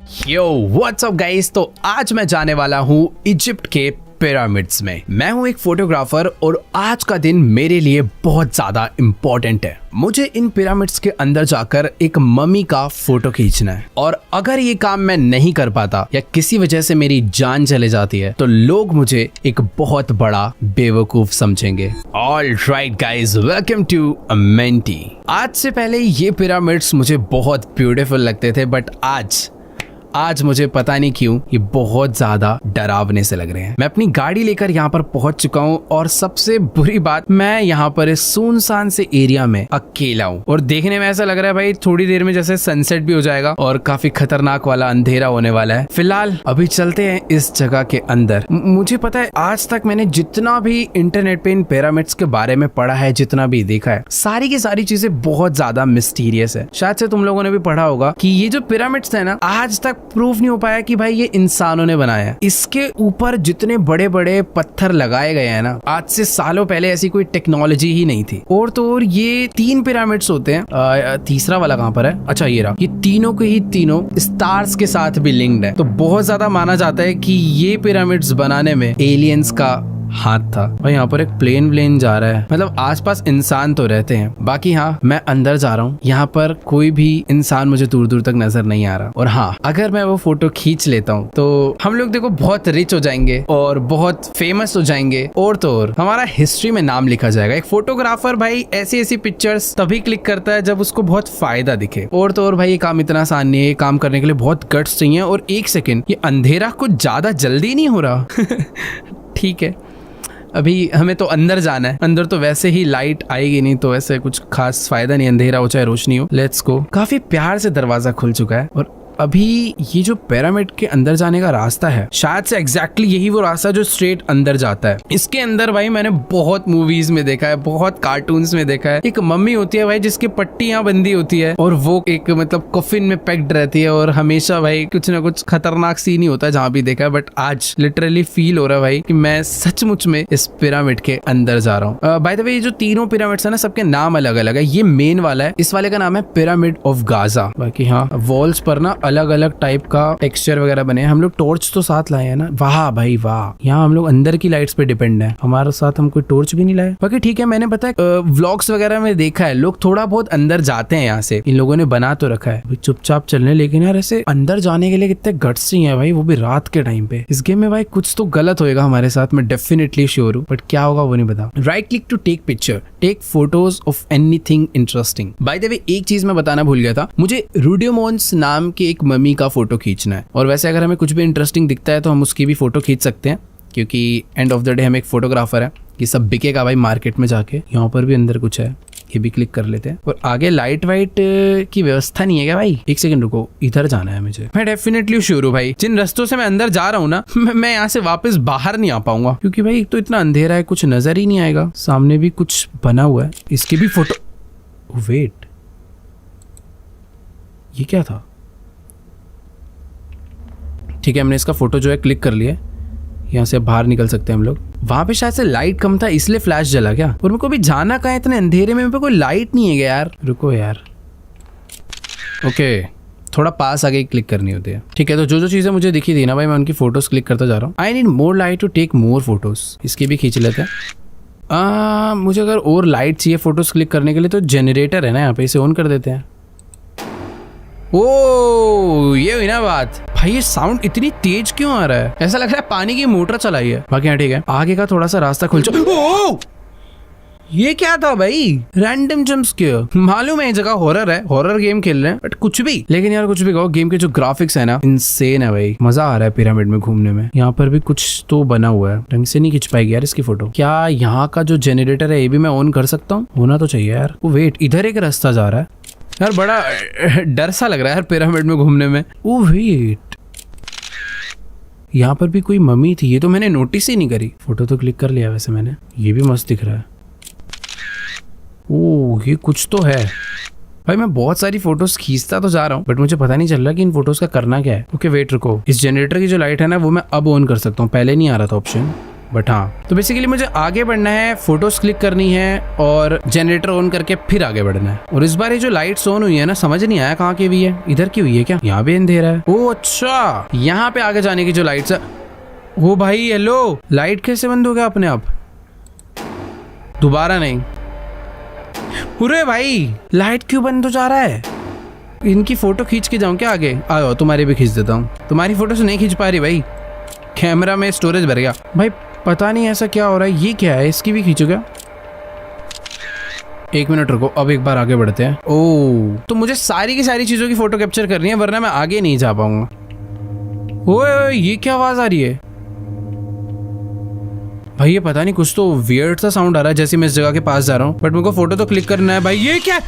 Yo what's up guys. तो आज मैं जाने वाला हूँ इजिप्ट के पिरामिड्स में। मैं हूँ एक फोटोग्राफर और आज का दिन मेरे लिए बहुत ज्यादा इम्पोर्टेंट है। मुझे इन पिरामिड्स के अंदर जाकर एक मम्मी का फोटो खींचना है और अगर ये काम मैं नहीं कर पाता या किसी वजह से मेरी जान चले जाती है तो लोग मुझे एक बहुत बड़ा बेवकूफ समझेंगे। All right guys, welcome to Mentee. आज से पहले ये पिरामिड्स मुझे बहुत ब्यूटीफुल लगते थे बट आज मुझे पता नहीं क्यों ये बहुत ज्यादा डरावने से लग रहे हैं। मैं अपनी गाड़ी लेकर यहाँ पर पहुंच चुका हूँ और सबसे बुरी बात, मैं यहाँ पर इस सुनसान से एरिया में अकेला हूँ और देखने में ऐसा लग रहा है भाई थोड़ी देर में जैसे सनसेट भी हो जाएगा और काफी खतरनाक वाला अंधेरा होने वाला है। फिलहाल अभी चलते हैं इस जगह के अंदर। मुझे पता है आज तक मैंने जितना भी इंटरनेट पे इन पिरामिड्स के बारे में पढ़ा है, जितना भी देखा है, सारी की सारी चीजें बहुत ज्यादा मिस्टीरियस है। शायद से तुम लोगों ने भी पढ़ा होगा कि ये जो पिरामिड्स है ना, आज तक प्रूफ नहीं हो पाया कि भाई ये इंसानों ने बनाया है। इसके ऊपर जितने बड़े बड़े पत्थर लगाए गए हैं ना, आज से सालों पहले ऐसी कोई टेक्नोलॉजी ही नहीं थी। और तो और ये 3 पिरामिड्स होते हैं। तीसरा वाला कहाँ पर है? अच्छा ये रहा। ये तीनों के ही तीनों स्टार्स के साथ भी लिंक्ड है। तो बहुत ज्यादा माना जाता है कि ये पिरामिड्स बनाने में एलियंस का हाथ था। और यहाँ पर एक प्लेन जा रहा है, मतलब आसपास इंसान तो रहते हैं। बाकी हाँ, मैं अंदर जा रहा हूँ। यहाँ पर कोई भी इंसान मुझे दूर दूर तक नजर नहीं आ रहा। और हाँ, अगर मैं वो फोटो खींच लेता हूँ तो हम लोग देखो बहुत रिच हो जाएंगे और बहुत फेमस हो जाएंगे और तो और हमारा हिस्ट्री में नाम लिखा जाएगा। एक फोटोग्राफर भाई ऐसी पिक्चर्स तभी क्लिक करता है जब उसको बहुत फायदा दिखे। और तो और भाई ये काम इतना आसान नहीं है। ये काम करने के लिए बहुत गट्स चाहिए। और एक सेकेंड, ये अंधेरा कुछ ज्यादा जल्दी नहीं हो रहा? ठीक है, अभी हमें तो अंदर जाना है। अंदर तो वैसे ही लाइट आएगी नहीं, तो वैसे कुछ खास फायदा नहीं, अंधेरा हो चाहे रोशनी हो। Let's go. काफी प्यार से दरवाजा खुल चुका है और अभी ये जो पिरामिड के अंदर जाने का रास्ता है, शायद से एग्जैक्टली यही वो रास्ता जो स्ट्रेट अंदर जाता है। इसके अंदर भाई मैंने बहुत मूवीज में देखा है, बहुत कार्टून्स में देखा है। एक मम्मी होती है भाई जिसकी पट्टी यहाँ बंदी होती है और वो एक मतलब कॉफिन में पैक्ड रहती है और हमेशा भाई कुछ ना कुछ खतरनाक सीन ही होता है जहाँ भी देखा है। बट आज लिटरली फील हो रहा है भाई कि मैं सचमुच में इस पिरामिड के अंदर जा रहा हूँ। बाय द वे, ये जो तीनों पिरामिड्स है ना, सबके नाम अलग अलग है। ये मेन वाला है, इस वाले का नाम है पिरामिड ऑफ गाजा। बाकी हाँ, वॉल्स पर ना अलग अलग टाइप का टेक्सचर वगैरह बने हैं। हम लोग टॉर्च तो साथ लाए हैं ना। वाह भाई वाह, यहाँ हम लोग अंदर की लाइट्स पे डिपेंड है। हमारे साथ हम कोई टॉर्च भी नहीं लाए। बाकी ठीक है, मैंने पता है व्लॉग्स वगैरह में देखा है लोग थोड़ा बहुत अंदर जाते हैं। यहाँ से इन लोगों ने बना तो रखा है चुपचाप चलने, लेकिन यार ऐसे अंदर जाने के लिए कितने गट्स चाहिए भाई, वो भी रात के टाइम पे। इस गेम में भाई कुछ तो गलत होएगा हमारे साथ, मैं डेफिनेटली श्योर हूँ, बट क्या होगा वो नहीं पता। Right click to take picture, take photos of anything interesting. By the way, एक चीज मैं बताना भूल गया था, मुझे रूडियोमोन्स नाम के एक मम्मी का फोटो खींचना है। और वैसे अगर हमें कुछ भी इंटरेस्टिंग दिखता है तो हम उसकी भी फोटो खींच सकते हैं, क्योंकि एंड ऑफ द डे हम एक फोटोग्राफर है। ये सब बिकेगा भाई मार्केट में जाके। यहाँ पर भी अंदर कुछ है, ये भी क्लिक कर लेते हैं। और आगे लाइट वाइट की व्यवस्था नहीं है क्या भाई? एक सेकंड रुको, इधर जाना है मुझे। मैं डेफिनेटली श्योर हूँ भाई, जिन रास्तों से मैं अंदर जा रहा हूँ ना, मैं यहाँ से वापस बाहर नहीं आ पाऊंगा, क्योंकि भाई एक तो इतना अंधेरा है, कुछ नजर ही नहीं आएगा। सामने भी कुछ बना हुआ है, इसकी भी फोटो। वेट, ये क्या था? ठीक है, हमने इसका फोटो जो है क्लिक कर लिया। यहाँ से बाहर निकल सकते हैं हम लोग। वहां पे शायद से लाइट कम था इसलिए फ्लैश जला क्या? और मेरे को भी जाना कहाँ है इतने अंधेरे में? मेरे पे कोई लाइट नहीं है क्या यार? रुको यार। ओके, थोड़ा पास आगे क्लिक करनी होती है। ठीक है, तो जो चीजें मुझे दिखी थी ना भाई, मैं उनकी फोटोज क्लिक करता जा रहा हूँ। I need more light to take more photos. इसकी भी खींच लेते हैं। मुझे अगर और लाइट चाहिए फोटोज क्लिक करने के लिए तो जनरेटर है ना यहाँ पे, इसे ऑन कर देते हैं। ओ, ये हुई ना बात। भाई ये साउंड इतनी तेज क्यों आ रहा है? ऐसा लग रहा है पानी की मोटर चलाई है। बाकी हाँ ठीक है, आगे का थोड़ा सा रास्ता खुल चुका। ये क्या था भाई? Random jump scare. मालूम है ये जगह हॉरर है, हॉरर गेम खेल रहे हैं, बट कुछ भी। लेकिन यार कुछ भी कहो, गेम के जो ग्राफिक्स है ना, इनसेन है भाई। मजा आ रहा है पिरामिड में घूमने में। यहाँ पर भी कुछ तो बना हुआ है, ढंग से नहीं खींच पाएगी यार इसकी फोटो। क्या यहाँ का जो जनरेटर है ये भी मैं ऑन कर सकता हूँ? होना तो चाहिए यार। वो वेट, इधर एक रास्ता जा रहा है यार, बड़ा डर सा लग रहा है यार पिरामिड में घूमने में। ओ वेट, यहाँ पर भी कोई मम्मी थी, ये तो मैंने नोटिस ही नहीं करी। फोटो तो क्लिक कर लिया वैसे मैंने। ये भी मस्त दिख रहा है। ओह, ये कुछ तो है भाई। मैं बहुत सारी फोटोज खींचता तो जा रहा हूँ, बट मुझे पता नहीं चल रहा कि इन फोटोज का करना क्या है। ओके वेट रुको, इस जनरेटर की जो लाइट है ना वो मैं अब ऑन कर सकता हूँ, पहले नहीं आ रहा था ऑप्शन। बट हाँ, तो बेसिकली मुझे आगे बढ़ना है, फोटोज क्लिक करनी है और जनरेटर ऑन करके फिर आगे बढ़ना है। और इस बार ये जो लाइट्स ऑन हुई है ना, समझ नहीं आया कहाँ की हुई है, इधर की हुई है क्या? यहाँ भी अंधेरा है। ओ अच्छा, यहाँ पे आगे जाने की जो लाइट्स है। ओ भाई हेलो, लाइट कैसे बंद हो गया अपने आप? दोबारा नहीं। अरे भाई लाइट क्यों बंद हो जा रहा है? इनकी फोटो खींच के जाऊं क्या आगे? आओ तुम्हारी भी खींच देता हूँ। तुम्हारी फोटो से नहीं खींच पा रही भाई, कैमरा में स्टोरेज भर गया भाई। पता नहीं ऐसा क्या हो रहा है। ये क्या है, इसकी भी खींचो क्या? 1 मिनट रुको, अब एक बार आगे बढ़ते हैं। ओह, तो मुझे सारी की सारी चीजों की फोटो कैप्चर करनी है, वरना मैं आगे नहीं जा पाऊंगा। ओए ये क्या आवाज आ रही है भाई? ये पता नहीं, कुछ तो वियर्ड सा साउंड आ रहा है जैसे मैं इस जगह के पास जा रहा हूँ, बट मेरे को फोटो तो क्लिक करना है भाई। ये क्या?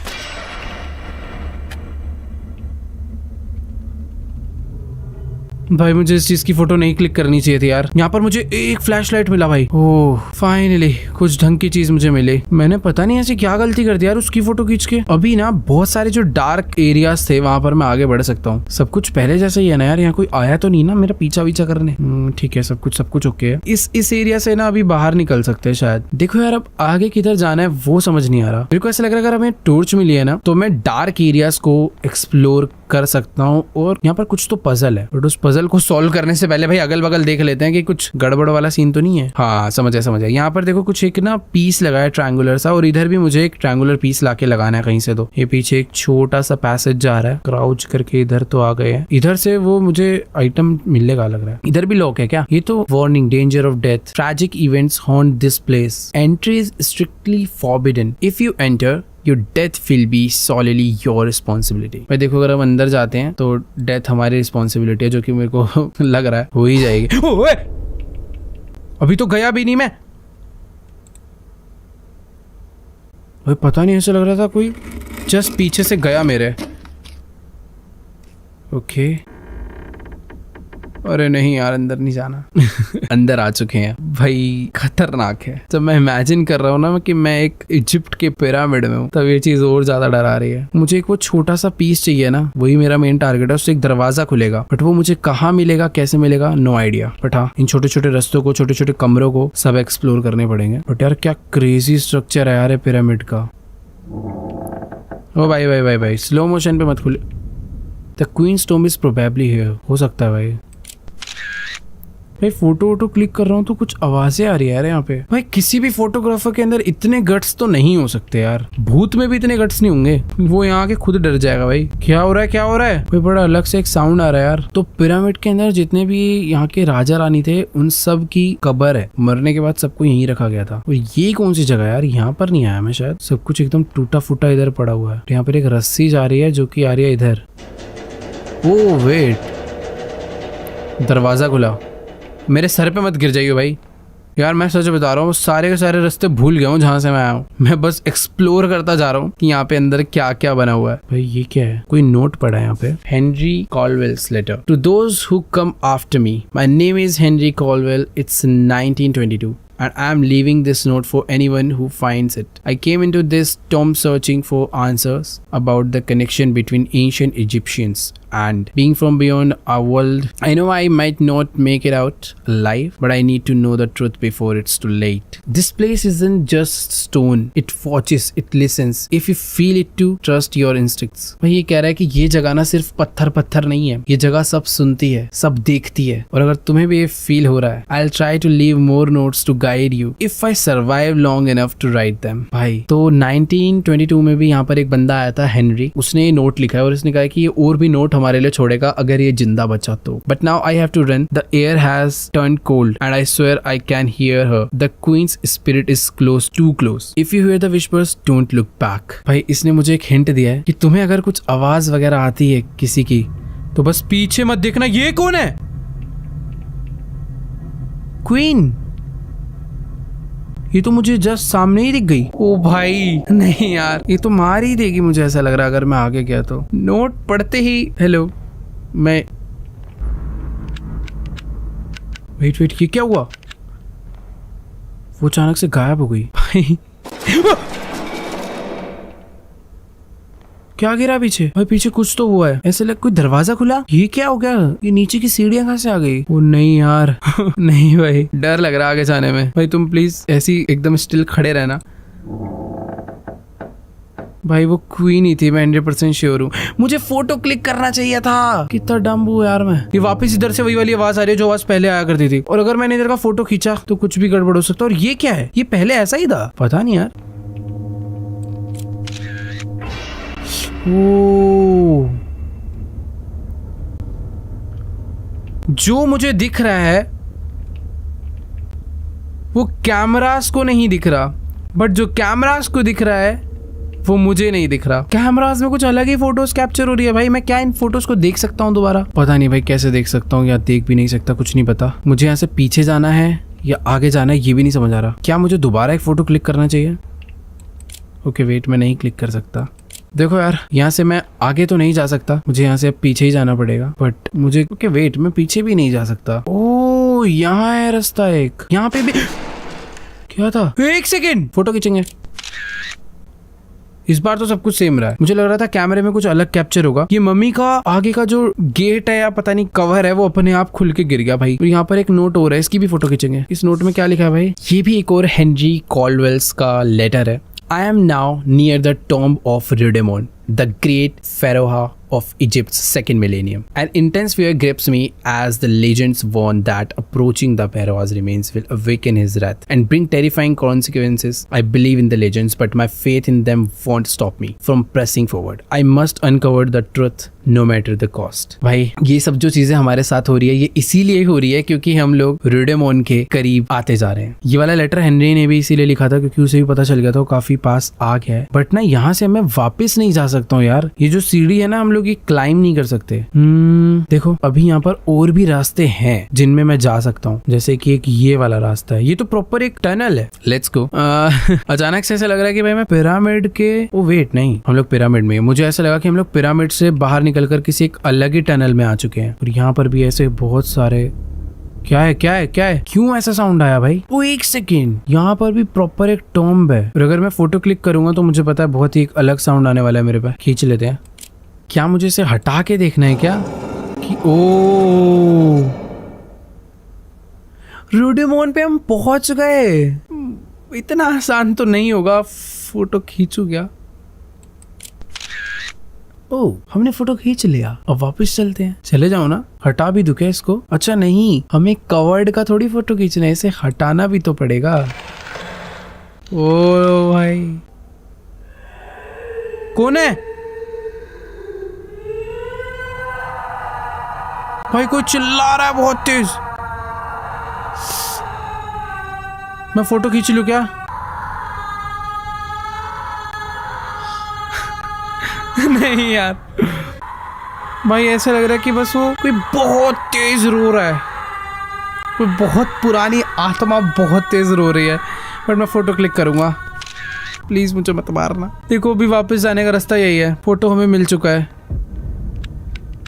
भाई मुझे इस चीज की फोटो नहीं क्लिक करनी चाहिए थी यार। यहाँ पर मुझे एक फ्लैशलाइट मिला भाई। ओह फाइनली कुछ ढंग की चीज मुझे मिली। मैंने पता नहीं ऐसी क्या गलती कर दी यार उसकी फोटो खींच के। अभी ना बहुत सारे जो डार्क एरियाज थे वहां पर मैं आगे बढ़ सकता हूँ। सब कुछ पहले जैसे ही है ना यार, यहाँ कोई आया तो नहीं ना मेरा पीछा वीछा करने? ठीक है, सब कुछ ओके है। इस एरिया से ना अभी बाहर निकल सकते हैं शायद। देखो यार अब आगे किधर जाना है वो समझ नहीं आ रहा। मेरे को ऐसा लग रहा है अगर हमें टॉर्च मिली है ना तो मैं डार्क एरियाज को एक्सप्लोर कर सकता हूँ। और यहाँ पर कुछ तो पजल है, बट उस पजल को सॉल्व करने से पहले भाई अगल बगल देख लेते हैं कि कुछ गड़बड़ वाला सीन तो नहीं है। हाँ समझ आया। यहाँ पर देखो कुछ एक ना पीस लगा है ट्रायंगुलर सा, और इधर भी मुझे एक ट्रायंगुलर पीस लाके लगाना है कहीं से। तो ये पीछे एक छोटा सा पैसेज जा रहा है, क्राउच करके इधर तो आ गए हैं। इधर से वो मुझे आइटम मिलने का लग रहा है। इधर भी लॉक है क्या? ये तो warning, danger of death, tragic events haunt this place, entry is strictly forbidden, if you enter your death will be solely your responsibility। भाई देखो अगर हम अंदर जाते हैं तो डेथ हमारी रिस्पॉन्सिबिलिटी है, जो कि मेरे को लग रहा है हो ही जाएगी। ओए अभी तो गया भी नहीं मैं। भाई पता नहीं, ऐसा लग रहा था कोई जस्ट पीछे से गया मेरे। ओके अरे नहीं यार, अंदर नहीं जाना। अंदर आ चुके हैं भाई, खतरनाक है। जब मैं इमेजिन कर रहा हूँ ना कि मैं एक इजिप्ट के पिरामिड में हूँ, तब ये चीज और ज्यादा डरा रही है। मुझे एक वो छोटा सा पीस चाहिए ना, वही मेरा मेन टारगेट है। उससे एक दरवाजा खुलेगा, बट वो मुझे कहाँ मिलेगा, कैसे मिलेगा, नो आइडिया। बट हाँ, इन छोटे छोटे रास्तों को, छोटे छोटे कमरों को सब एक्सप्लोर करने पड़ेंगे। बट यार क्या क्रेजी स्ट्रक्चर है यार पिरामिड का। ओ भाई भाई भाई भाई, स्लो मोशन पे मत खुले। The queen's tomb is probably here. हो सकता है भाई। भाई फोटो क्लिक कर रहा हूँ तो कुछ आवाजें आ रही है यार यहाँ पे। भाई किसी भी फोटोग्राफर के अंदर इतने गट्स तो नहीं हो सकते यार। भूत में भी इतने गट्स नहीं होंगे। वो यहाँ के खुद डर जाएगा भाई। क्या हो रहा है, क्या हो रहा है? भाई बड़ा अलग से एक साउंड आ रहा है यार। तो पिरामिड के अंदर जितने भी यहाँ के राजा रानी थे उन सब की कब्र है। मरने के बाद सबको यहीं रखा गया था। और ये कौन सी जगह यार? यहाँ पर नहीं आया मैं शायद। सब कुछ एकदम टूटा फूटा इधर पड़ा हुआ है। यहाँ पर एक रस्सी जा रही है जो की आ रही है इधर। ओ वेट, दरवाजा खुला। मेरे सर पे मत गिर जाइए भाई। यार मैं सच बता रहा हूँ, सारे के सारे रास्ते भूल गया हूँ जहाँ से मैं आया हूँ। मैं बस एक्सप्लोर करता जा रहा हूँ कि यहाँ पे अंदर क्या क्या बना हुआ है। भाई ये क्या है? कोई नोट पड़ा है यहाँ पे। Henry Colwell's letter to those who come after me, my name is Henry Colwell, it's 1922 and I am leaving this note for anyone who finds it. I came into this tomb searching for answers about the connection between ancient Egyptians and being from beyond our world. I know I might not make it out alive, but I need to know the truth before it's too late. This place isn't just stone. It watches, it listens. If you feel it too, trust your instincts. भाई ये कह रहा है कि ये जगह ना सिर्फ पत्थर नहीं है, ये जगह सब सुनती है, सब देखती है। और अगर तुम्हें भी ये फील हो रहा है, I'll try to leave more notes to guide you if I survive long enough to write them. भाई तो 1922 में भी यहाँ पर एक बंदा आया था हेनरी। उसने ये नोट लिखा है और उसने कहा कि ये और भी नोट हमारे लिए छोड़ेगा अगर ये जिंदा बचा तो। But now I have to run. The air has turned cold and I swear I can hear her. The queen's spirit is close, too close. If you hear the whispers, don't look back. भाई इसने मुझे एक hint दिया है कि तुम्हें अगर कुछ आवाज वगैरह आती है किसी की तो बस पीछे मत देखना। ये कौन है? क्वीन। ये तो मुझे जस्ट सामने ही दिख गई। ओ भाई नहीं यार, ये तो मार ही देगी मुझे ऐसा लग रहा है अगर मैं आगे गया तो। नोट पढ़ते ही हेलो मैं वेट ये क्या हुआ? वो अचानक से गायब हो गई भाई। क्या गिरा पीछे? भाई पीछे कुछ तो हुआ है, ऐसे लग कोई दरवाजा खुला। ये क्या हो गया? ये नीचे की सीढ़ियां कहाँ से आ गई? ओ नहीं यार नहीं भाई, डर लग रहा है आगे जाने में। भाई तुम प्लीज ऐसी एकदम स्टिल खड़े रहना। भाई वो क्वीन ही थी, मैं 100% श्योर हूँ। मुझे फोटो क्लिक करना चाहिए था। कितना डम्ब हूँ यार मैं। ये वापस इधर से वही वाली आवाज आ रही है जो आवाज पहले आया करती थी, और अगर मैंने इधर का फोटो खींचा तो कुछ भी गड़बड़ हो सकता है। और ये क्या है? ये पहले ऐसा ही था? पता नहीं यार। ओ, जो मुझे दिख रहा है वो कैमरास को नहीं दिख रहा, बट जो कैमरास को दिख रहा है वो मुझे नहीं दिख रहा। कैमरास में कुछ अलग ही फोटोज कैप्चर हो रही है। भाई मैं क्या इन फोटोज को देख सकता हूँ दोबारा? पता नहीं भाई कैसे देख सकता हूँ, या देख भी नहीं सकता, कुछ नहीं पता। मुझे यहाँ से पीछे जाना है या आगे जाना है ये भी नहीं समझ आ रहा। क्या मुझे दोबारा एक फोटो क्लिक करना चाहिए? ओके वेट, मैं नहीं क्लिक कर सकता। देखो यार, यहाँ से मैं आगे तो नहीं जा सकता, मुझे यहाँ से अब पीछे ही जाना पड़ेगा। बट मुझे ओके वेट, मैं पीछे भी नहीं जा सकता। ओ यहाँ है रास्ता एक, यहाँ पे भी क्या था? एक सेकेंड, फोटो खींचेंगे। इस बार तो सब कुछ सेम रहा है। मुझे लग रहा था कैमरे में कुछ अलग कैप्चर होगा। ये मम्मी का आगे का जो गेट है या पता नहीं कवर है वो अपने आप खुल के गिर गया भाई। और यहाँ पर एक नोट हो रहा है, इसकी भी फोटो खींचेंगे। इस नोट में क्या लिखा है भाई? ये भी एक और हेनरी कॉल्डवेल्स का लेटर है। I am now near the tomb of Rudimon, the great pharaoh of Egypt's second millennium. An intense fear grips me as the legends warn that approaching the pharaoh's remains will awaken his wrath and bring terrifying consequences. I believe in the legends, but my faith in them won't stop me from pressing forward. I must uncover the truth no matter the cost. भाई ये सब जो चीजें हमारे साथ हो रही है ये इसीलिए हो रही है क्योंकि हम लोग रुडेमोन के करीब आते जा रहे हैं। ये वाला लेटर हेनरी ने भी इसीलिए लिखा था क्योंकि उसे भी पता चल गया था वो काफी पास आ गया है। बट ना यहाँ से मैं वापस नहीं जा सकता हूँ यार। ये जो सीढ़ी है ना, हम लोग ये क्लाइम नहीं कर सकते। देखो अभी यहाँ पर और भी रास्ते हैं जिनमें मैं जा सकता हूँ, जैसे कि एक ये वाला रास्ता है। ये तो प्रॉपर एक टनल है। Let's go. अचानक से ऐसा लग रहा है कि भाई मैं पिरामिड के ओ वेट नहीं, हम लोग पिरामिड में। मुझे ऐसा लगा कि हम लोग पिरामिड से बाहर निकलकर किसी एक अलग ही टनल में आ चुके हैं। और यहाँ पर भी ऐसे बहुत सारे क्या है क्या है क्या है? क्यों ऐसा साउंड आया भाई? वो एक सेकेंड, यहाँ पर भी प्रॉपर एक टॉम्ब है। और अगर मैं फोटो क्लिक करूंगा तो मुझे पता है बहुत ही एक अलग साउंड आने वाला है मेरे पास। खींच लेते हैं। क्या मुझे इसे हटा के देखना है क्या? कि ओ रुडेमोन पे हम पहुंच गए। इतना आसान तो नहीं होगा। फोटो खींचू क्या? ओ हमने फोटो खींच लिया, अब वापस चलते हैं। चले जाओ ना, हटा भी दूं क्या इसको? अच्छा नहीं, हमें कवर्ड का थोड़ी फोटो खींचना है, इसे हटाना भी तो पड़ेगा। ओ भाई कौन है? भाई कोई चिल्ला रहा है बहुत तेज। मैं फोटो खींच लूं क्या? नहीं यार भाई, ऐसा लग रहा है कि बस वो कोई बहुत तेज रो रहा है। कोई बहुत पुरानी आत्मा बहुत तेज रो रही है। बट मैं फोटो क्लिक करूंगा। प्लीज मुझे मत मारना। देखो अभी वापस जाने का रास्ता यही है। फोटो हमें मिल चुका है,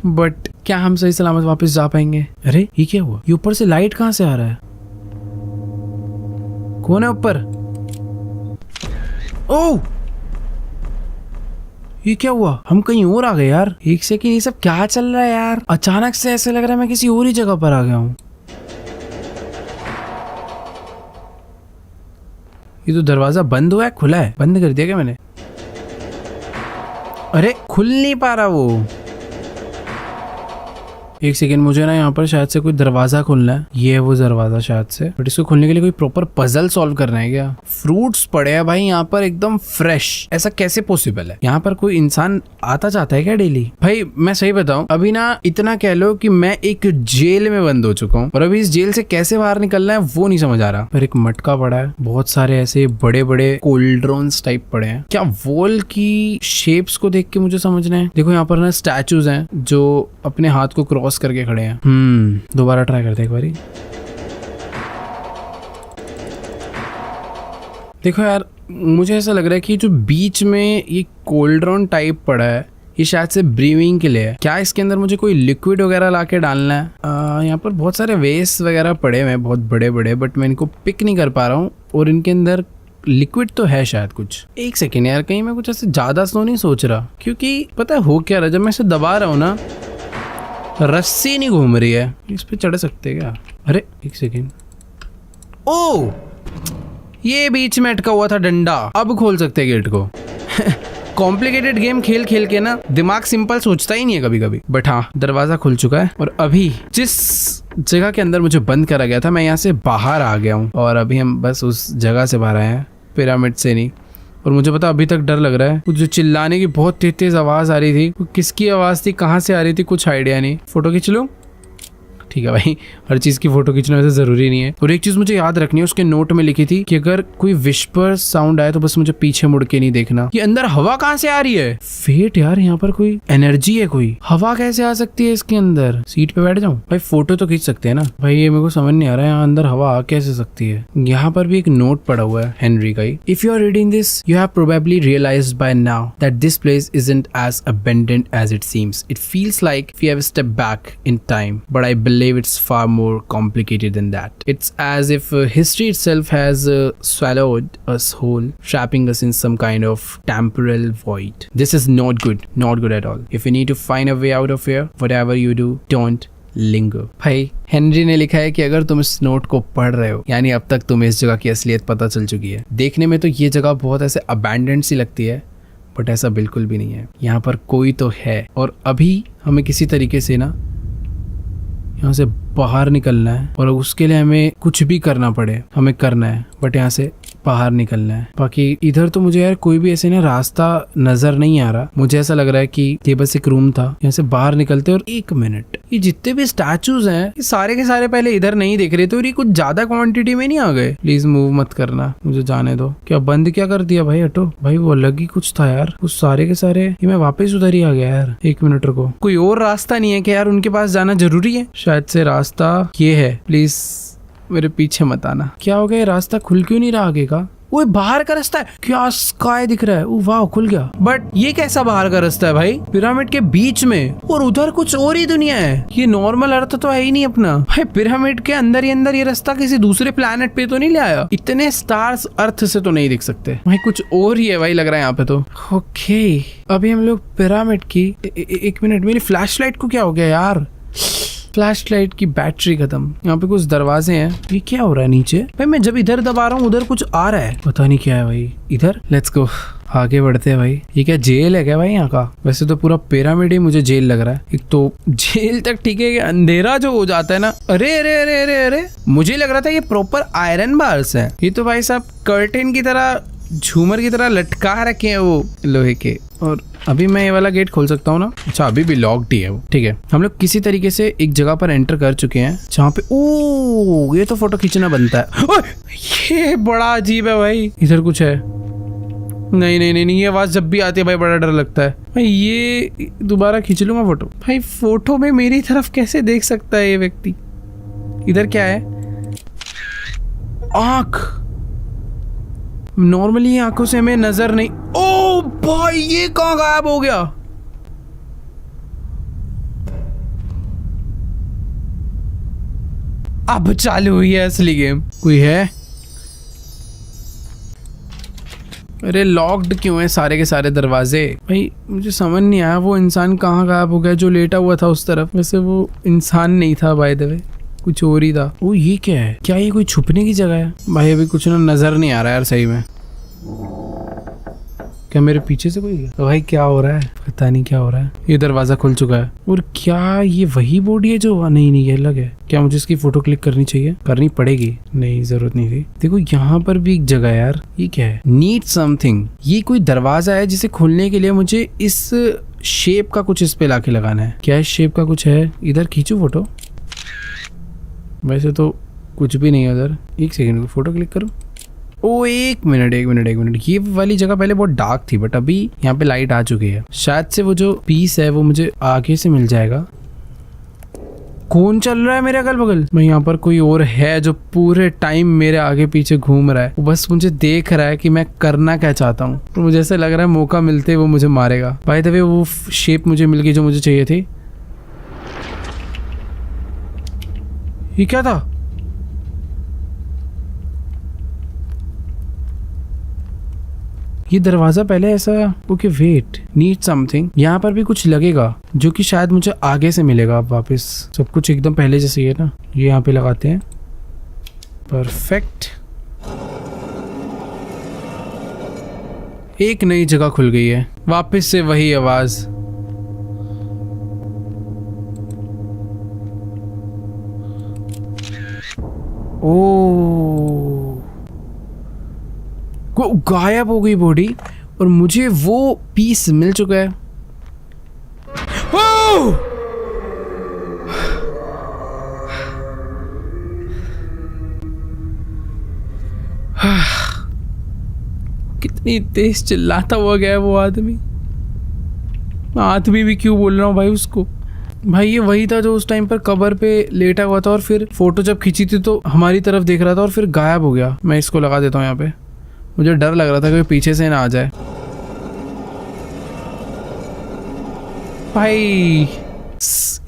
बट क्या हम सही सलामत वापस जा पाएंगे? अरे ये क्या हुआ? ये ऊपर से लाइट कहाँ से आ रहा है? कौन है ऊपर? ओह ये क्या हुआ? हम कहीं और आ गए यार। एक सेकंड, ये सब क्या चल रहा है यार? अचानक से ऐसे लग रहा है मैं किसी और ही जगह पर आ गया हूँ। ये तो दरवाजा बंद हुआ है, खुला है? बंद कर दिया क्या मैंने? अरे खुल नहीं पा रहा वो। एक सेकेंड, मुझे ना यहाँ पर शायद से कोई दरवाजा खोलना है। ये है वो दरवाजा शायद से, बट इसको खोलने के लिए कोई प्रॉपर पजल सॉल्व करना है क्या? फ्रूट्स पड़े हैं भाई यहाँ पर एकदम फ्रेश। ऐसा कैसे पॉसिबल है? यहाँ पर कोई इंसान आता जाता है क्या डेली? भाई मैं सही बताऊं, अभी ना इतना कह लो कि मैं एक जेल में बंद हो चुका हूँ और अभी इस जेल से कैसे बाहर निकलना है वो नहीं समझ आ रहा। पर एक मटका पड़ा है, बहुत सारे ऐसे बड़े बड़े कोल्ड्रॉन्स टाइप पड़े हैं। क्या वॉल की शेप्स को देख के मुझे समझना है? देखो यहाँ पर ना स्टैचूज हैं जो अपने हाथ को क्रॉस करके खड़े हैं। दोबारा ट्राई करते हैं एक बारी। देखो यार, मुझे ऐसा लग रहा है कि जो बीच में ये कोल्ड्रॉन टाइप पड़ा है ये शायद से ब्रीविंग के लिए है। क्या इसके अंदर मुझे कोई लिक्विड वगैरह लाके डालना है? यहाँ पर बहुत सारे वेस्ट वगैरह पड़े हुए हैं बहुत बड़े बड़े, बट मैं इनको पिक नहीं कर पा रहा हूँ और इनके अंदर लिक्विड तो है शायद कुछ। एक सेकेंड यार, कहीं मैं कुछ ऐसे ज्यादा तो नहीं सोच रहा, क्योंकि पता है हो क्या रहा, जब मैं इसे दबा रहा हूँ ना रस्सी नहीं घूम रही है। इस पे चढ़ सकते क्या? अरे एक सेकेंड, ओ ये बीच में अटका हुआ था डंडा, अब खोल सकते हैं गेट को। कॉम्प्लिकेटेड गेम खेल खेल के ना दिमाग सिंपल सोचता ही नहीं है कभी कभी। बट हाँ, दरवाजा खुल चुका है और अभी जिस जगह के अंदर मुझे बंद करा गया था मैं यहाँ से बाहर आ गया हूँ और अभी हम बस उस जगह से बाहर आए हैं, पिरामिड से नहीं। और मुझे पता अभी तक डर लग रहा है, कुछ जो चिल्लाने की बहुत तेज तेज आवाज आ रही थी, किसकी आवाज थी, कहाँ से आ रही थी, कुछ आइडिया नहीं। फोटो खींच लूं? ठीक है भाई, हर चीज की फोटो खींचना वैसे जरूरी नहीं है। और एक चीज मुझे याद रखनी है, उसके नोट में लिखी थी कि अगर कोई विस्पर साउंड आए तो बस मुझे पीछे मुड़ के नहीं देखना। ये अंदर हवा कहाँ से आ रही है? फेट यार, यहाँ पर कोई एनर्जी है, कोई हवा कैसे आ सकती है इसके अंदर? सीट पे बैठ जाऊं? भाई फोटो तो खींच सकते हैं ना भाई, ये मेरे को समझ नहीं आ रहा है यहाँ अंदर हवा आ कैसे सकती है। यहाँ पर भी एक नोट पड़ा हुआ है हेनरी का ही। If you are reading this you have probably realised by now that this place isn't as abundant as it seems. It feels like we have stepped back in time, but I believe it's far more complicated than that. It's as if history itself has swallowed us whole, trapping us in some kind of temporal void. This is not good at all. If you need to find a way out of here, whatever you do, don't linger. भाई Henry ने लिखा है कि अगर तुम इस note को पढ़ रहे हो यानी अब तक तुम्हें इस जगह की असलियत पता चल चुकी है। देखने में तो ये जगह बहुत ऐसे अबैंडन्ड सी लगती है, बट ऐसा बिल्कुल भी नहीं है। यहाँ पर कोई तो है और अभी हमें किसी तरीके से ना यहाँ से बाहर निकलना है और उसके लिए हमें कुछ भी करना पड़े हमें करना है, बट यहाँ से बाहर निकलना है। बाकी इधर तो मुझे यार कोई भी ऐसे ना रास्ता नजर नहीं आ रहा। मुझे ऐसा लग रहा है कि ये बस एक रूम था, यहाँ से बाहर निकलते। और एक मिनट, ये जितने भी स्टैचूज हैं ये सारे के सारे पहले इधर नहीं दिख रहे थे और ये कुछ ज्यादा क्वांटिटी में नहीं आ गए। प्लीज मूव मत करना, मुझे जाने दो। क्या बंद क्या कर दिया भाई? हटो भाई, वो अलग ही कुछ था यार, उस सारे के सारे। ये मैं वापस उधर ही आ गया यार। एक मिनट रुको, कोई और रास्ता नहीं है कि यार उनके पास जाना जरूरी है? शायद से रास्ता ये है, प्लीज मेरे पीछे मत आना। क्या हो गया, रास्ता खुल क्यों नहीं रहा आगे का? वो बाहर का रास्ता है क्या? स्काई दिख रहा है, ओ वाह खुल गया। बट ये कैसा बाहर का रास्ता है भाई? पिरामिड के बीच में और उधर कुछ और ही दुनिया है। ये नॉर्मल अर्थ तो है ही नहीं अपना भाई। पिरामिड के अंदर ही अंदर ये रास्ता किसी दूसरे प्लेनेट पे तो नहीं ले आया? इतने स्टार्स अर्थ से तो नहीं दिख सकते भाई, कुछ और ही है भाई लग रहा है यहाँ पे तो। ओके अभी हम लोग पिरामिड की एक मिनट, मेरी फ्लैश लाइट को क्या हो गया यार? फ्लैश लाइट की बैटरी खत्म। यहाँ पे कुछ दरवाजे हैं, ये क्या हो रहा है नीचे? भाई मैं जब इधर दबा रहा हूँ उधर कुछ आ रहा है, पता नहीं क्या है भाई। इधर लेट्स गो, आगे बढ़ते हैं भाई। ये क्या जेल है क्या भाई यहाँ का? वैसे तो पूरा पिरामिड ही मुझे जेल लग रहा है। एक तो जेल तक ठीक है, अंधेरा जो हो जाता है ना, अरे अरे अरे अरे अरे, मुझे लग रहा था ये प्रॉपर आयरन बार्स है। ये तो भाई साहब कर्टेन की तरह, झूमर की तरह लटका रखे हैं वो लोहे के। और अभी मैं ये वाला गेट खोल सकता हूँ ना? अच्छा अभी भी लॉक्ड ही है वो। ठीक है, हम लोग किसी तरीके से एक जगह पर एंटर कर चुके हैं जहाँ पे ओ ये तो फोटो खींचना बनता है। ओए, ये बड़ा अजीब है भाई। इधर कुछ है? नहीं नहीं नहीं, ये आवाज जब भी आती है भाई बड़ा डर लगता है भाई। ये दोबारा खींच लूंगा फोटो। भाई फोटो में मेरी तरफ कैसे देख सकता है ये व्यक्ति? इधर क्या है? आंख। नॉर्मली आंखों से हमें नजर नहीं। ओ भाई ये कहां गायब हो गया? अब चालू हुई है असली गेम। कोई है? अरे लॉक्ड क्यों है सारे के सारे दरवाजे? भाई मुझे समझ नहीं आया वो इंसान कहाँ गायब हो गया जो लेटा हुआ था उस तरफ। वैसे वो इंसान नहीं था बाय द वे, कुछ और ही था। ओ ये क्या है? क्या ये कोई छुपने की जगह है? भाई अभी कुछ ना नजर नहीं आ रहा यार सही में। क्या मेरे पीछे से कोई है? तो भाई क्या हो रहा है? पता नहीं क्या हो रहा है। ये दरवाजा खुल चुका है। और क्या ये वही बॉडी है जो? नहीं नहीं ये अलग है। क्या मुझे इसकी फोटो क्लिक करनी चाहिए? करनी पड़ेगी? नहीं जरूरत नहीं थी। देखो यहाँ पर भी एक जगह है यार। ये क्या है? Need something. ये कोई दरवाजा है जिसे खोलने के लिए मुझे इस शेप का कुछ इस पे लाके लगाना है। क्या इस शेप का कुछ है? इधर खींचू फोटो? वैसे तो कुछ भी नहीं है उधर। एक सेकेंड, फोटो क्लिक करूँ? ओ एक मिनट एक मिनट एक मिनट, ये वाली जगह पहले बहुत डार्क थी बट अभी यहाँ पे लाइट आ चुकी है। शायद से वो जो पीस है वो मुझे आगे से मिल जाएगा। कौन चल रहा है मेरे अगल बगल? मैं यहाँ पर कोई और है जो पूरे टाइम मेरे आगे पीछे घूम रहा है। वो बस मुझे देख रहा है कि मैं करना क्या चाहता हूँ। तो मुझे ऐसा लग रहा है मौका मिलते वो मुझे मारेगा। बाय द वे वो शेप मुझे मिल गई जो मुझे चाहिए थी। ये क्या था? ये दरवाजा पहले ऐसा, ओके वेट, नीड समथिंग। यहाँ पर भी कुछ लगेगा जो कि शायद मुझे आगे से मिलेगा अब वापस। सब कुछ एकदम पहले जैसे ही है ना। ये यहाँ पे लगाते हैं, परफेक्ट। एक नई जगह खुल गई है, वापस से वही आवाज। ओ, गायब हो गई बॉडी और मुझे वो पीस मिल चुका है। ओ! कितनी तेज चिल्लाता हुआ गया वो आदमी। आदमी भी क्यों बोल रहा हूँ भाई उसको। भाई ये वही था जो उस टाइम पर कबर पे लेटा हुआ था और फिर फोटो जब खींची थी तो हमारी तरफ देख रहा था और फिर गायब हो गया। मैं इसको लगा देता हूँ यहाँ पे, मुझे डर लग रहा था कि पीछे से ना आ जाए। भाई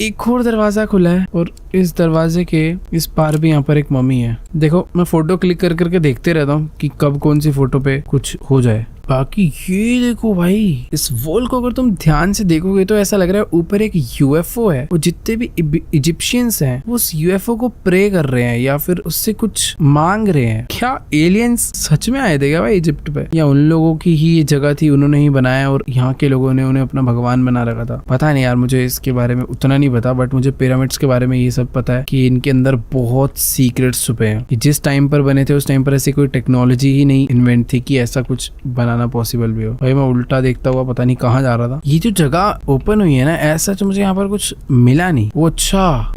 एक और दरवाजा खुला है और इस दरवाजे के इस पार भी यहाँ पर एक मम्मी है। देखो मैं फोटो क्लिक कर करके देखते रहता हूँ कि कब कौन सी फोटो पे कुछ हो जाए। बाकी ये देखो भाई, इस वॉल को अगर तुम ध्यान से देखोगे तो ऐसा लग रहा है ऊपर एक यूएफओ है और जितने भी इजिप्शियंस हैं वो उस यूएफओ को प्रे कर रहे हैं या फिर उससे कुछ मांग रहे हैं। क्या एलियंस सच में आए थे क्या भाई इजिप्ट पे, या उन लोगों की ही ये जगह थी, उन्होंने ही बनाया और यहाँ के लोगों ने उन्हें अपना भगवान बना रखा था। पता नहीं यार, मुझे इसके बारे में उतना नहीं पता, बट मुझे पिरामिड्स के बारे में ये सब पता है कि इनके अंदर बहुत सीक्रेट्स छुपे हैं। कि जिस टाइम पर बने थे उस टाइम पर ऐसी कोई टेक्नोलॉजी ही नहीं इन्वेंट थी कि ऐसा कुछ बनाना पॉसिबल भी हो। भाई मैं उल्टा देखता हुआ पता नहीं कहाँ जा रहा था। ये जो जगह ओपन हुई है ना, ऐसा तो मुझे यहाँ पर कुछ मिला नहीं। वो अच्छा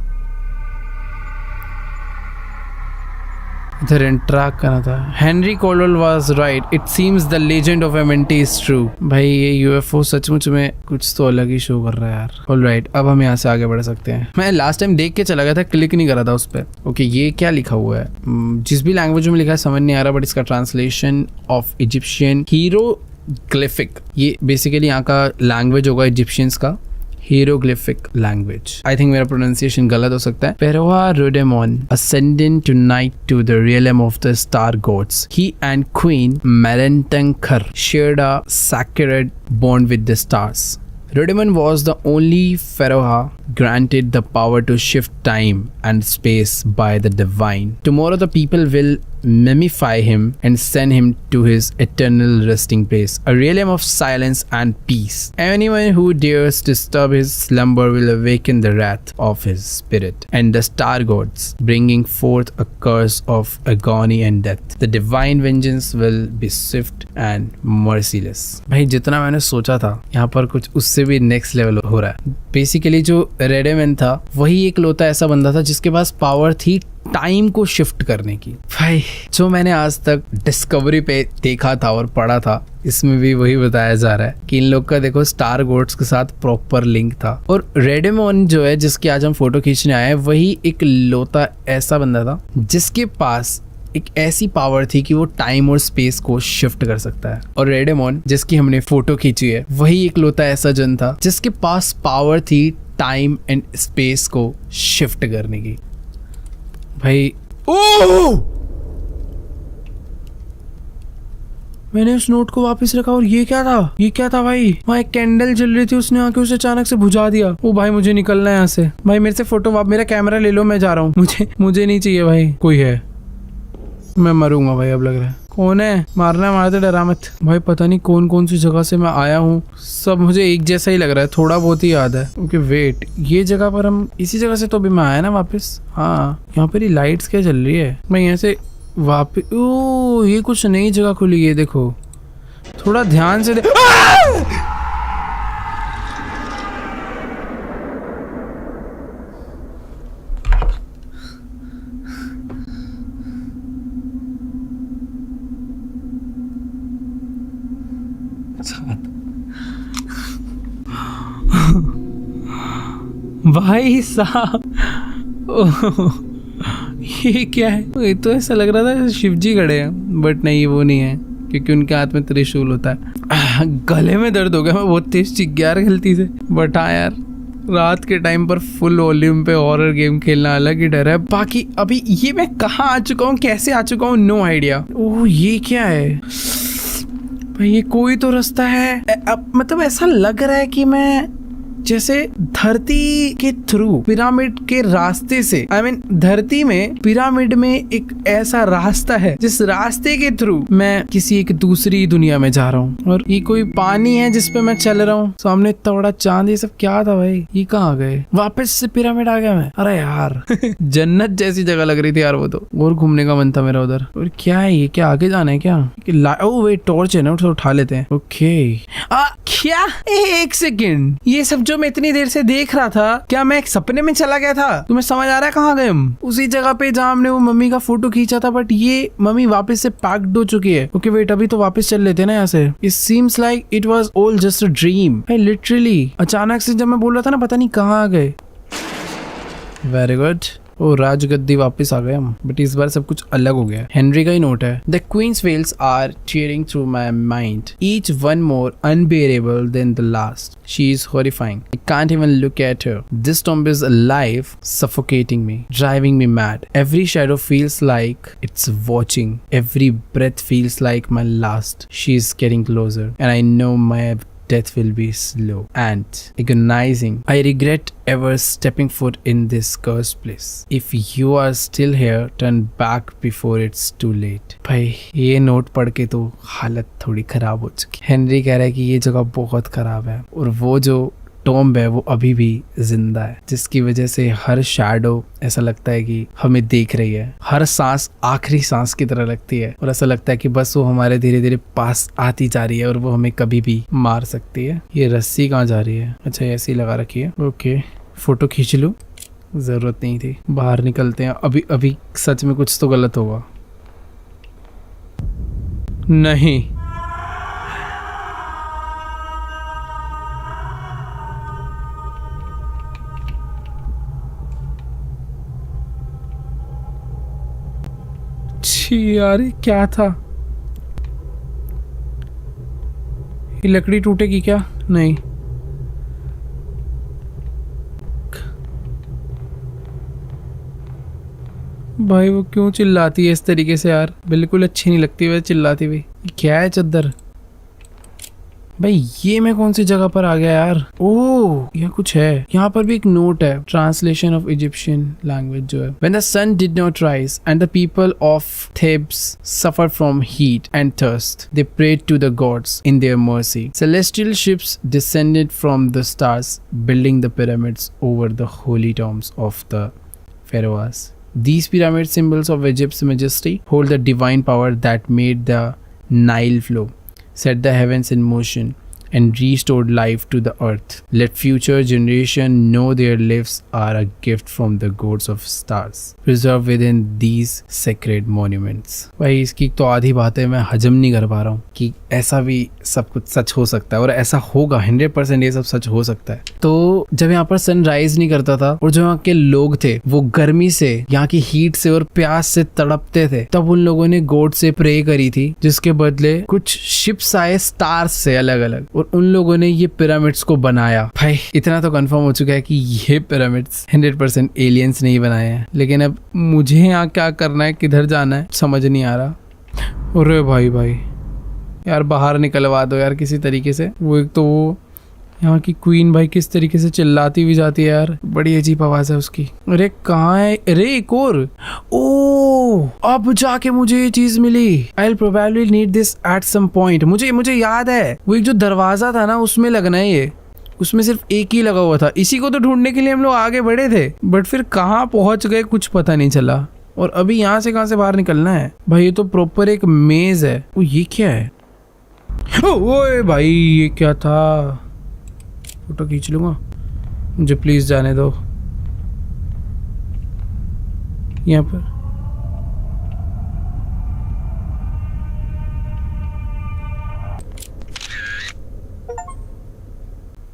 इधर इंटरैक्ट करना था। Henry Colwell was right, it seems the legend of MNT is true. भाई ये यूएफओ सचमुच में कुछ तो अलग ही शो कर रहा है यार। ऑलराइट, अब हम यहाँ से आगे बढ़ सकते हैं। मैं लास्ट टाइम देख के चला गया था, क्लिक नहीं करा था उस पर। ओके ये क्या लिखा हुआ है, जिस भी लैंग्वेज में लिखा है समझ नहीं आ रहा, बट इसका ट्रांसलेशन ऑफ इजिप्शियन हीरोग्लिफिक, ये बेसिकली यहाँ का लैंग्वेज होगा इजिप्शियंस का, हीरोग्लिफिक लैंग्वेज। आई थिंक मेरा प्रोनाउंसिएशन गलत हो सकता है। पेरोहा रोडेमोन ascending tonight to the realm of the star gods. He and Queen Merentenkar shared a sacred bond with the stars. Rodemon was the only pharaoh granted the power to shift time and space by the divine. Tomorrow the people will mummify him and send him to his eternal resting place, a realm of silence and peace. Anyone who dares disturb his slumber will awaken the wrath of his spirit and the star gods, bringing forth a curse of agony and death. The divine vengeance will be swift and merciless. भाई जितना मैंने सोचा था यहाँ पर कुछ उससे भी नेक्स्ट लेवल हो रहा है। बेसिकली जो रेडेमन था वही एक लौता ऐसा बंदा था जिसके पास पावर थी टाइम को शिफ्ट करने की। भाई जो मैंने आज तक डिस्कवरी पे देखा था और पढ़ा था, इसमें भी वही बताया जा रहा है कि इन लोग का देखो स्टार गोड्स के साथ प्रॉपर लिंक था। और रेडेमोन जो है जिसकी आज हम फोटो खींचने आए हैं, वही एक लौता ऐसा बंदा था जिसके पास एक ऐसी पावर थी कि वो टाइम और स्पेस को शिफ्ट कर सकता है। और रेडेमोन जिसकी हमने फोटो खींची है, वही एक लौता ऐसा जन था जिसके पास पावर थी टाइम एंड स्पेस को शिफ्ट करने की। भाई ओह, मैंने उस नोट को वापस रखा और ये क्या था, ये क्या था भाई? वहाँ एक कैंडल जल रही थी, उसने आके उसे अचानक से बुझा दिया। ओ भाई मुझे निकलना है यहाँ से। भाई मेरे से फोटो, आप मेरा कैमरा ले लो, मैं जा रहा हूँ। मुझे नहीं चाहिए भाई। कोई है, मैं मरूंगा भाई अब लग रहा है। कौन है? मारना है, मारते, डरा मत भाई। पता नहीं कौन कौन सी जगह से मैं आया हूँ, सब मुझे एक जैसा ही लग रहा है, थोड़ा बहुत ही याद है। ओके वेट, ये जगह पर हम, इसी जगह से तो अभी मैं आया ना वापस। हाँ यहाँ पर ही लाइट्स क्या चल रही है। मैं यहाँ से वापस, ओ ये कुछ नई जगह खुली है, देखो थोड़ा ध्यान से भाई साहब ये क्या है? ये तो ऐसा लग रहा था शिव जी खड़े हैं, बट नहीं वो नहीं है क्योंकि उनके हाथ में त्रिशूल होता है। गले में दर्द हो गया, मैं बहुत तेज चिक गया गलती से। बट हाँ यार, रात के टाइम पर फुल वॉल्यूम पे हॉरर गेम खेलना अलग ही डर है। बाकी अभी ये मैं कहाँ आ चुका हूँ, कैसे आ चुका हूँ, नो आइडिया। ओह ये क्या है? भाई ये कोई तो रास्ता है। अब मतलब ऐसा लग रहा है कि मैं जैसे धरती के थ्रू पिरामिड के रास्ते से धरती में पिरामिड में एक ऐसा रास्ता है जिस रास्ते के थ्रू मैं किसी एक दूसरी दुनिया में जा रहा हूँ। और ये कोई पानी है जिसपे मैं चल रहा हूँ। सामने इतना बड़ा चांद, ये सब क्या था भाई? ये कहाँ आ गए? वापस से पिरामिड आ गया मैं। अरे यार जन्नत जैसी जगह लग रही थी यार वो तो। और घूमने का मन था मेरा उधर। और क्या है ये? क्या आगे जाना है क्या? ओ वे टॉर्च है ना, तो उठा लेते हैं। ओके क्या? एक सेकेंड, ये सब जो मैं इतनी देर से देख रहा था, क्या मैं एक सपने में चला गया था? तुम्हें समझ आ रहा है कहाँ गए हम? उसी जगह पे जहाँ हमने वो मम्मी का फोटो खींचा था, बट ये मम्मी वापस से पैक्ड हो चुकी है। ओके वेट, अभी तो वापस चल लेते हैं ना यहाँ से। It seems like it was all just a dream. Literally अचानक से जब मैं बोल रहा था ना, पता नहीं कहाँ आ गए। Very good. ओ राजगद्दी वापस आ गए हम, बट इस बार सब कुछ अलग हो गया। हेनरी का ही नोट है। The queen's wails are tearing through my mind, each one more unbearable than the last. She is horrifying. I can't even look at her. This tomb is alive, suffocating me, driving me mad. Every shadow feels like it's watching. Every breath feels like my last. She is getting closer, and I know my death will be slow and agonizing. I regret ever stepping foot in this cursed place. If you are still here, turn back before it's too late. भाई ये note पढ़ के तो हालत थोड़ी खराब हो चुकी। हेनरी कह रहा है कि ये जगह बहुत खराब है और वो जो टॉम्ब है वो अभी भी जिंदा है, जिसकी वजह से हर शैडो ऐसा लगता है कि हमें देख रही है। हर सांस आखिरी सांस की तरह लगती है और ऐसा लगता है कि बस वो हमारे धीरे धीरे पास आती जा रही है और वो हमें कभी भी मार सकती है। ये रस्सी कहाँ जा रही है? अच्छा ऐसी लगा रखी है। ओके फोटो खींच लूं, जरूरत नहीं थी। बाहर निकलते हैं। अभी सच में कुछ तो गलत होगा। नहीं, यार क्या था? ये लकड़ी टूटेगी क्या? नहीं। भाई वो क्यों चिल्लाती है इस तरीके से यार? बिल्कुल अच्छी नहीं लगती वैसे चिल्लाती हुई। क्या है चद्दर? भाई ये मैं कौन सी जगह पर आ गया यार? ओह यह कुछ है। यहाँ पर भी एक नोट है, ट्रांसलेशन ऑफ इजिप्शियन लैंग्वेज जो है। When the sun did not rise and the people of Thebes suffered from heat and thirst, they prayed to the gods in their mercy. Celestial ships descended from the stars, building the pyramids over the holy tombs of the pharaohs. These pyramid symbols of Egypt's majesty hold the divine power that made the Nile flow, set the heavens in motion, and restored life to the earth. Let future generation know their lives are a gift from the gods of stars, preserved within these sacred monuments. भाई इसकी तो आधी बातें मैं हजम नहीं कर पा रहा हूँ कि ऐसा भी सब कुछ सच हो सकता है और ऐसा होगा 100% ये सब सच हो सकता है। तो जब यहाँ पर सनराइज नहीं करता था और जो यहाँ के लोग थे वो गर्मी से, यहाँ की हीट से और प्यास से तड़पते थे, तब उन लोगों ने गॉड से प्रे करी थी, जिसके बदले कुछ शिप्स आए स्टार्स से अलग अलग और उन लोगों ने ये पिरामिड्स को बनाया। भाई इतना तो कंफर्म हो चुका है कि ये पिरामिड्स 100% एलियंस नहीं बनाए हैं। लेकिन अब मुझे यहाँ क्या करना है, किधर जाना है, समझ नहीं आ रहा। अरे भाई यार बाहर निकलवा दो यार किसी तरीके से। वो एक तो वो यहाँ की क्वीन भाई किस तरीके से चिल्लाती हुई जाती है यार, बड़ी अजीब आवाज है उसकी। अरे कहाँ है? अरे एक और। ओ अब जाके मुझे ये चीज मिली। I will probably need this at some point. मुझे याद है वो एक जो दरवाजा था ना उसमें लगना है ये। उसमें सिर्फ एक ही लगा हुआ था। इसी को तो ढूंढने के लिए हम लोग आगे बढ़े थे, बट फिर कहाँ पहुंच गए कुछ पता नहीं चला। और अभी यहाँ से कहाँ से बाहर निकलना है? भाई ये तो प्रॉपर एक मेज है। ओ ये क्या है? ओए भाई ये क्या था? फोटो खींच लूंगा, मुझे प्लीज जाने दो। यहाँ पर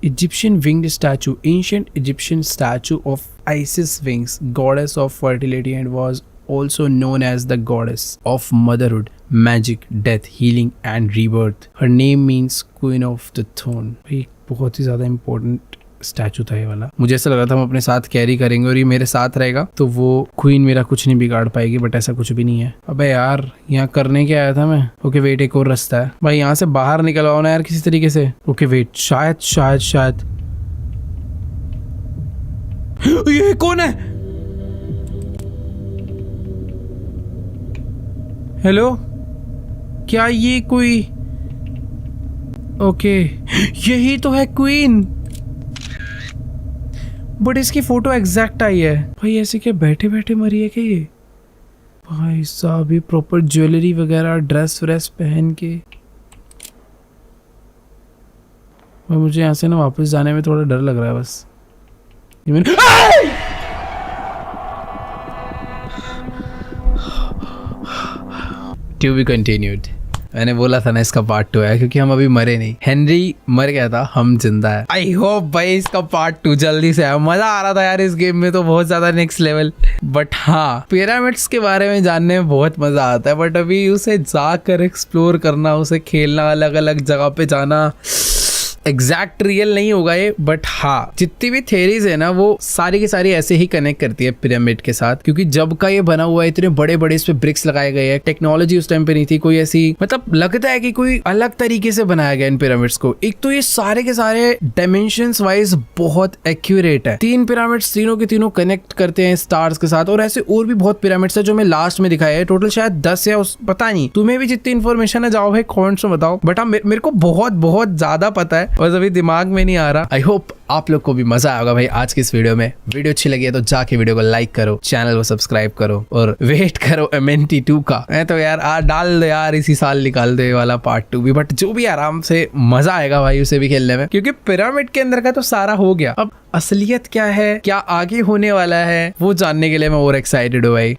Egyptian winged statue, ancient Egyptian statue of Isis wings, goddess of fertility, and was also known as the goddess of motherhood, magic, death, healing, and rebirth. Her name means queen of the throne. भाई बहुत ही ज़्यादा important statue था ये वाला। मुझे ऐसा लगा था हम अपने साथ कैरी करेंगे और ये मेरे साथ रहेगा तो वो क्वीन मेरा कुछ नहीं बिगाड़ पाएगी, बट ऐसा कुछ भी नहीं है। अबे यार यहाँ करने क्या आया था मैं? ओके वेट, एक और रास्ता है भाई, यहाँ से बाहर निकलवाओ ना यार किसी तरीके से। ओके वेट, शायद शायद शायद ये कौन है? हेलो, क्या ये कोई? ओके यही तो है क्वीन, बट इसकी फोटो एग्जैक्ट आई है। भाई ऐसे क्या बैठे बैठे मरी है क्या ये? भाई साहब ये प्रॉपर ज्वेलरी वगैरह ड्रेस व्रेस पहन के। भाई मुझे यहाँ से ना वापस जाने में थोड़ा डर लग रहा है बस। To be continued. मैंने बोला था ना इसका पार्ट 2 है क्योंकि हम अभी मरे नहीं। हेनरी मर गया था, हम जिंदा है। आई होप भाई इसका पार्ट 2 जल्दी से आया। मजा आ रहा था यार इस गेम में तो बहुत ज्यादा नेक्स्ट लेवल। बट हाँ, पिरामिड्स के बारे में जानने में बहुत मजा आता है, बट अभी उसे जाकर एक्सप्लोर करना, उसे खेलना, अलग अलग जगह पे जाना, एग्जैक्ट रियल नहीं होगा ये, बट हाँ जितनी भी थ्योरीज है ना वो सारी की सारी ऐसे ही कनेक्ट करती है पिरामिड के साथ। क्योंकि जब का ये बना हुआ है इतने बड़े बड़े इस पे ब्रिक्स लगाए गए हैं, टेक्नोलॉजी उस टाइम पे नहीं थी कोई ऐसी, मतलब लगता है कि कोई अलग तरीके से बनाया गया इन पिरामिड्स को। एक तो ये सारे के सारे डायमेंशंस वाइज बहुत एक्यूरेट है। 3 पिरामिड्स तीनों के तीनों कनेक्ट करते हैं स्टार्स के साथ, और ऐसे और भी बहुत पिरामिड्स है जो मैं लास्ट में दिखाया है। टोटल शायद 10 या पता नहीं, तुम्हें भी जितनी इन्फॉर्मेशन है जाओ भाई कमेंट्स में बताओ, बट हाँ मेरे को बहुत बहुत ज्यादा पता है, बस अभी दिमाग में नहीं आ रहा। आई होप आप लोग को भी मजा आएगा भाई आज की इस वीडियो में। वीडियो अच्छी लगी है तो जाके वीडियो को लाइक करो, चैनल को सब्सक्राइब करो और वेट करो MNT2 का। मैं तो यार डाल दो यार, इसी साल निकाल दो ये वाला पार्ट 2 भी, बट जो भी आराम से मजा आएगा भाई उसे भी खेलने में, क्योंकि पिरामिड के अंदर का तो सारा हो गया। अब असलियत क्या है, क्या आगे होने वाला है, वो जानने के लिए मैं और एक्साइटेड हूँ भाई।